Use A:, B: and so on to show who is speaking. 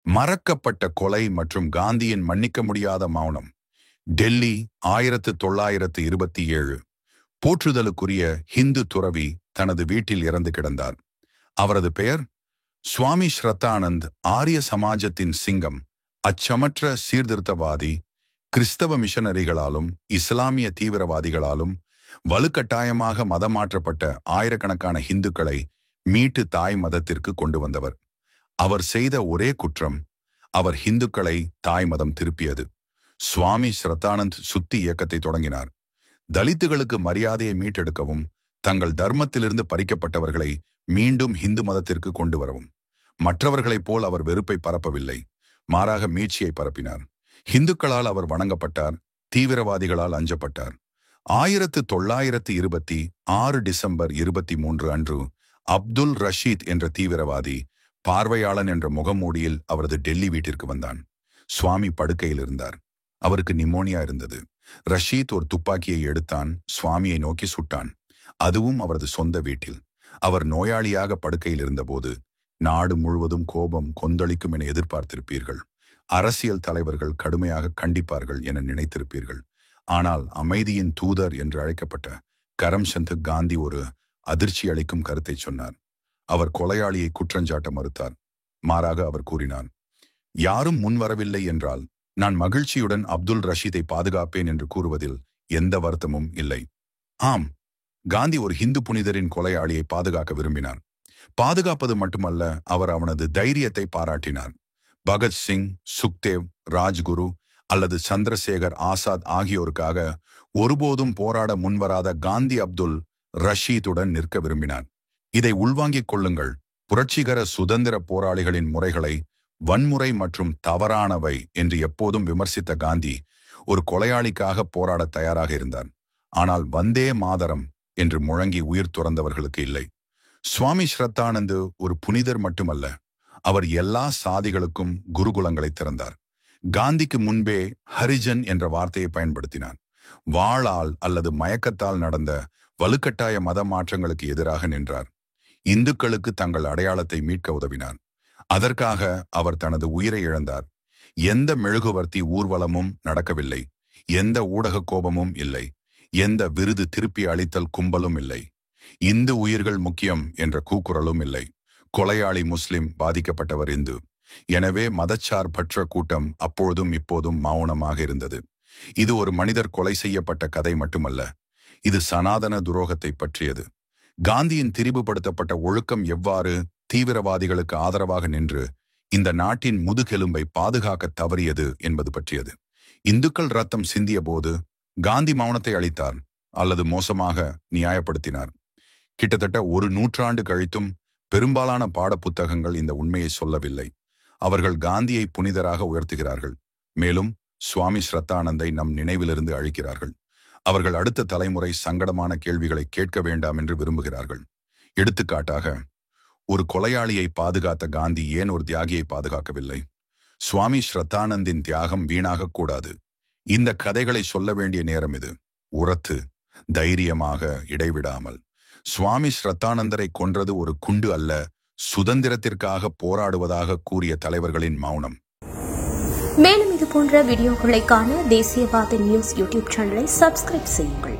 A: மறக்கப்பட்ட கொலை மற்றும் காந்தியின் மன்னிக்க முடியாத மௌனம். டெல்லி 1927. போற்றுதலுக்குரிய ஹிந்து துறவி தனது வீட்டில் இறந்து கிடந்தார். அவரது பெயர் சுவாமி ஸ்ரத்தானந்த். ஆரிய சமாஜத்தின் சிங்கம். அச்சமற்ற சீர்திருத்தவாதி. கிறிஸ்தவ மிஷனரிகளாலும் இஸ்லாமிய தீவிரவாதிகளாலும் வலுக்கட்டாயமாக மதம் மாற்றப்பட்ட ஆயிரக்கணக்கான ஹிந்துக்களை மீட்டு தாய் மதத்திற்கு கொண்டு வந்தவர். அவர் செய்த ஒரே குற்றம், அவர் ஹிந்துக்களை தாய் மதம் திருப்பியது. சுவாமி ஸ்ரத்தானந்த் சுத்தி இயக்கத்தை தொடங்கினார். தலித்துகளுக்கு மரியாதையை மீட்டெடுக்கவும், தங்கள் தர்மத்திலிருந்து பறிக்கப்பட்டவர்களை மீண்டும் ஹிந்து மதத்திற்கு கொண்டு வரவும். மற்றவர்களைப் போல் அவர் வெறுப்பை பரப்பவில்லை, மாறாக மீட்சியை பரப்பினார். ஹிந்துக்களால் அவர் வணங்கப்பட்டார், தீவிரவாதிகளால் அஞ்சப்பட்டார். 1926 டிசம்பர் 23 அன்று அப்துல் ரஷீத் என்ற தீவிரவாதி பார்வையாளன் என்ற முகமூடியில் அவரது டெல்லி வீட்டிற்கு வந்தான். சுவாமி படுக்கையில் இருந்தார். அவருக்கு நிமோனியா இருந்தது. ரஷீத் ஒரு துப்பாக்கியை எடுத்தான், சுவாமியை நோக்கி சுட்டான். அதுவும் அவரது சொந்த வீட்டில். அவர் நோயாளியாக படுக்கையில் இருந்தபோது நாடு முழுவதும் கோபம் கொந்தளிக்கும் என எதிர்பார்த்திருப்பீர்கள். அரசியல் தலைவர்கள் கடுமையாக கண்டிப்பார்கள் என நினைத்திருப்பீர்கள். ஆனால் அமைதியின் தூதர் என்று அழைக்கப்பட்ட கரம்சந்த் காந்தி ஒரு அதிர்ச்சி அளிக்கும் கருத்தை சொன்னார். அவர் கொலையாளியை குற்றஞ்சாட்ட மறுத்தார். மாறாக அவர் கூறினார், யாரும் முன்வரவில்லை என்றால் நான் மகிழ்ச்சியுடன் அப்துல் ரஷீதை பாதுகாப்பேன் என்று கூறுவதில் எந்த வருத்தமும் இல்லை. ஆம், காந்தி ஒரு ஹிந்து புனிதரின் கொலையாளியை பாதுகாக்க விரும்பினார். பாதுகாப்பது மட்டுமல்ல, அவர் அவனது தைரியத்தை பாராட்டினார். பகத்சிங், சுக்தேவ், ராஜ்குரு அல்லது சந்திரசேகர் ஆசாத் ஆகியோருக்காக ஒருபோதும் போராட முன்வராத காந்தி அப்துல் ரஷீதுடன் நிற்க விரும்பினார். இதை உள்வாங்கிக் கொள்ளுங்கள். புரட்சிகர சுதந்திர போராளிகளின் முறைகளை வன்முறை மற்றும் தவறானவை என்று எப்போதும் விமர்சித்த காந்தி ஒரு கொலையாளிக்காக போராட தயாராக இருந்தார். ஆனால் வந்தே மாதரம் என்று முழங்கி உயிர் துறந்தவர்களுக்கு இல்லை. சுவாமி ஸ்ரத்தானந்து ஒரு புனிதர் மட்டுமல்ல, அவர் எல்லா சாதிகளுக்கும் குருகுலங்களை திறந்தார். காந்திக்கு முன்பே ஹரிஜன் என்ற வார்த்தையை பயன்படுத்தினார். வாளால் அல்லது மயக்கத்தால் நடந்த வலுக்கட்டாய மத மாற்றங்களுக்கு எதிராக நின்றார். இந்துக்களுக்கு தங்கள் அடையாளத்தை மீட்க உதவினார். அதற்காக அவர் தனது உயிரை இழந்தார். எந்த மெழுகுவர்த்தி ஊர்வலமும் நடக்கவில்லை, எந்த ஊடக கோபமும் இல்லை, எந்த விருது திருப்பி அளித்தல் கும்பலும் இல்லை, இந்து உயிர்கள் முக்கியம் என்ற கூக்குரலும் இல்லை. கொலையாளி முஸ்லிம், பாதிக்கப்பட்டவர் இந்து. எனவே மதச்சார்பற்ற கூட்டம் அப்பொழுதும் இப்போதும் மௌனமாக இருந்தது. இது ஒரு மனிதர் கொலை செய்யப்பட்ட கதை மட்டுமல்ல, இது சனாதன துரோகத்தை பற்றியது. காந்தியின் திரிவுபடுத்தப்பட்ட ஒழுக்கம் எவ்வாறு தீவிரவாதிகளுக்கு ஆதரவாக நின்று இந்த நாட்டின் முதுகெலும்பை பாதுகாக்க தவறியது என்பது பற்றியது. இந்துக்கள் ரத்தம் சிந்திய போது காந்தி மௌனத்தை அளித்தார் அல்லது மோசமாக நியாயப்படுத்தினார். கிட்டத்தட்ட ஒரு நூற்றாண்டு கழித்தும் பெரும்பாலான பாடப்புத்தகங்கள் இந்த உண்மையை சொல்லவில்லை. அவர்கள் காந்தியை புனிதராக உயர்த்துகிறார்கள், மேலும் சுவாமி ஸ்ரத்தானந்தை நம் நினைவிலிருந்து அழிக்கிறார்கள். அவர்கள் அடுத்த தலைமுறை சங்கடமான கேள்விகளை கேட்க வேண்டாம் என்று விரும்புகிறார்கள். எடுத்துக்காட்டாக, ஒரு கொலையாளியை பாதுகாத்த காந்தி ஏன் ஒரு தியாகியை பாதுகாக்கவில்லை? சுவாமி ஸ்ரத்தானந்தின் தியாகம் வீணாகக் கூடாது. இந்த கதைகளை சொல்ல வேண்டிய நேரம் இது. உரத்து, தைரியமாக, இடைவிடாமல். சுவாமி ஸ்ரத்தானந்தரை கொன்றது ஒரு குண்டு அல்ல, சுதந்திரத்திற்காக போராடுவதாக கூறிய தலைவர்களின் மௌனம்.
B: மேலும் இது போன்ற வீடியோக்களை காண தேசியவாத நியூஸ் யூடியூப் சேனலை சப்ஸ்கிரைப் செய்யுங்கள்.